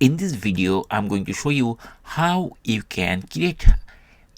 In this video, I'm going to show you how you can create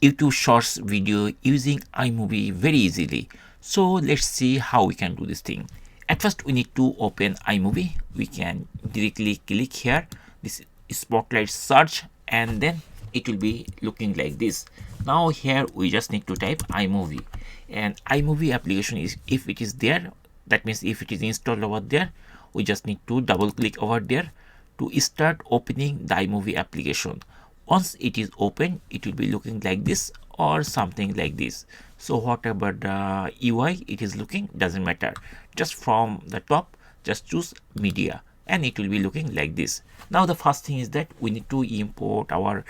YouTube Shorts video using iMovie very easily. So let's see how we can do this thing. At first, we need to open iMovie. We can directly click here, this spotlight search, and then it will be looking like this. Now here we just need to type iMovie, and iMovie application is, if it is there, that means if it is installed over there, we just need to double click over there to start opening the iMovie application. Once it is open, it will be looking like this or something like this. So whatever the UI it is looking, doesn't matter. Just from the top, just choose media and it will be looking like this. Now the first thing is that we need to import our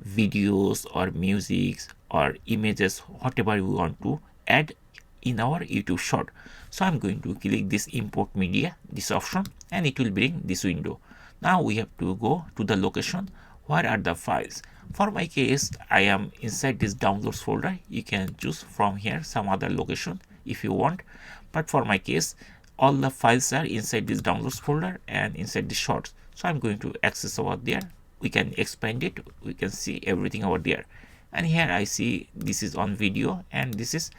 videos or music or images, whatever we want to add in our YouTube short. So I'm going to click this import media, this option, and it will bring this window. Now we have to go to the location. Where are the files? For my case, I am inside this downloads folder. You can choose from here some other location if you want, but for my case, all the files are inside this downloads folder and inside the shorts. So I'm going to access over there. We can expand it. We can see everything over there. And here I see this is on video and this is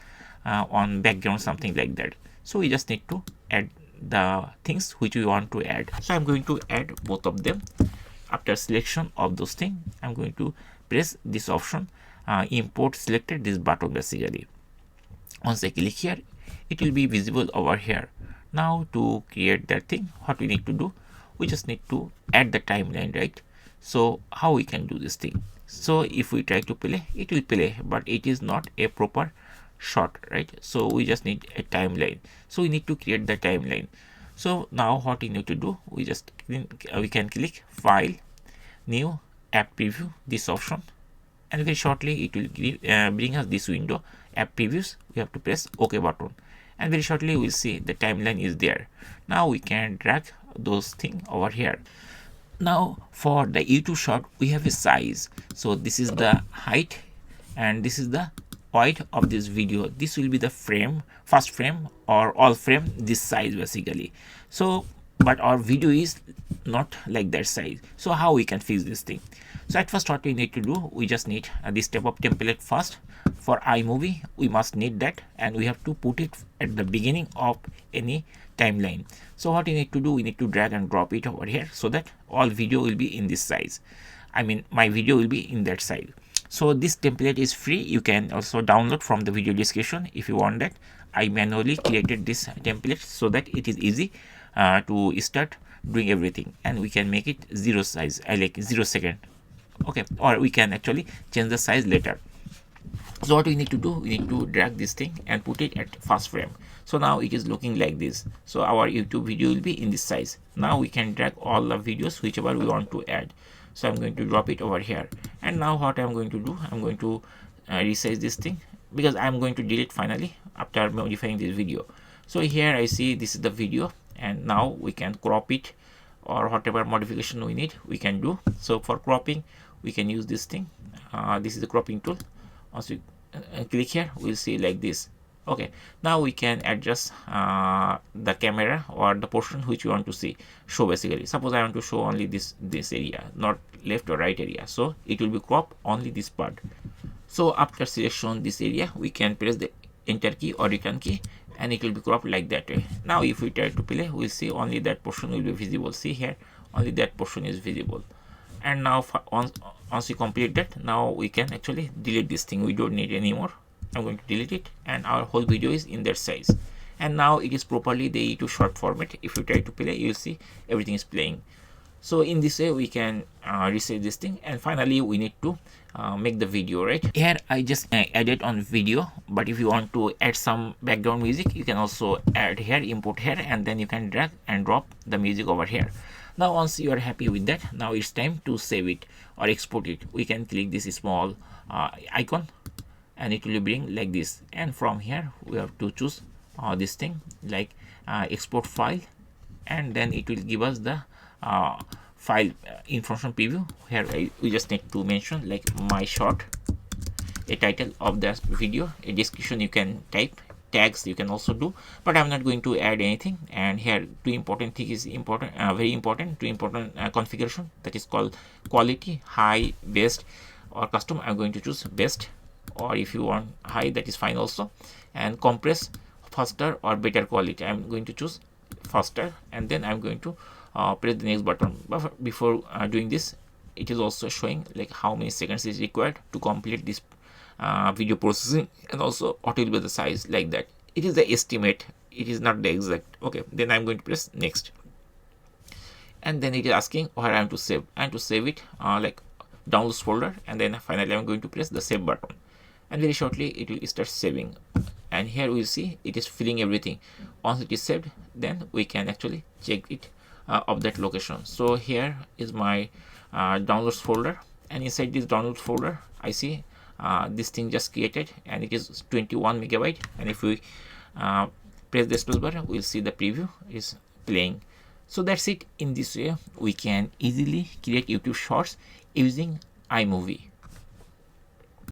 on background, something like that. So we just need to add the things which we want to add. So I'm going to add both of them. After selection of those things, I'm going to press this option, import selected, this button basically. Once I click here, it will be visible over here. Now to create that thing, what we need to do, we just need to add the timeline, right? So how we can do this thing? So if we try to play, it will play, but it is not a proper shot, right? So we just need a timeline. So we need to create the timeline. So now what we need to do, we can click file, new, app preview, this option, and very shortly it will bring us this window, app previews. We have to press OK button, and very shortly we'll see the timeline is there. Now we can drag those things over here. Now for the YouTube shot, we have a size. So this is the height and this is the width of this video. This will be the frame, first frame or all frame, this size basically. So but our video is not like that size. So how we can fix this thing? So at first what we need to do, we just need this type of template first. For iMovie we must need that, and we have to put it at the beginning of any timeline. So what we need to do, we need to drag and drop it over here so that all video will be in this size. I mean my video will be in that size. So this template is free. You can also download from the video description if you want that. I manually created this template so that it is easy to start doing everything, and we can make it 0 size. I like 0 second. Okay, or we can actually change the size later. So what we need to do, we need to drag this thing and put it at first frame. So now it is looking like this. So our YouTube video will be in this size. Now we can drag all the videos whichever we want to add. So I'm going to drop it over here, and now what I'm going to do, I'm going to resize this thing because I'm going to delete finally after modifying this video. So here I see this is the video, and now we can crop it or whatever modification we need we can do. So for cropping we can use this thing. This is the cropping tool. Once we click here, we'll see like this. Okay, now we can adjust the camera or the portion which we want to see show basically. Suppose I want to show only this area, not left or right area, so it will be crop only this part. So after selection this area, we can press the enter key or return key and it will be cropped like that way. Now if we try to play, we'll see only that portion will be visible. See here, only that portion is visible. And now once we complete that, now we can actually delete this thing. We don't need anymore. I'm going to delete it, and our whole video is in that size. And now it is properly the YouTube short format. If you try to play, you'll see everything is playing. So in this way we can resize this thing, and finally we need to make the video, right? Here I just added on video, but if you want to add some background music, you can also add here, import here, and then you can drag and drop the music over here. Now once you are happy with that, now it's time to save it or export it. We can click this small icon and it will bring like this, and from here we have to choose this thing like export file, and then it will give us the file information preview. Here we just need to mention like my short, a title of the video, a description you can type tags you can also do, but I'm not going to add anything. And here two important thing is important, very important, two important configuration, that is called quality, high, best, or custom. I'm going to choose best, or if you want high, that is fine also. And compress, faster or better quality, I'm going to choose faster, and then I'm going to press the next button. But before doing this, it is also showing like how many seconds is required to complete this video processing, and also what will be the size, like that. It is the estimate, it is not the exact. Okay, then I'm going to press next, and then it is asking where I am to save. I am to save it like downloads folder, and then finally I'm going to press the save button, and very shortly it will start saving. And here we see it is filling everything. Once it is saved, then we can actually check it of that location. So here is my downloads folder, and inside this downloads folder I see this thing just created, and it is 21 megabyte. And if we press the space bar, we'll see the preview is playing. So that's it. In this way we can easily create YouTube shorts using iMovie.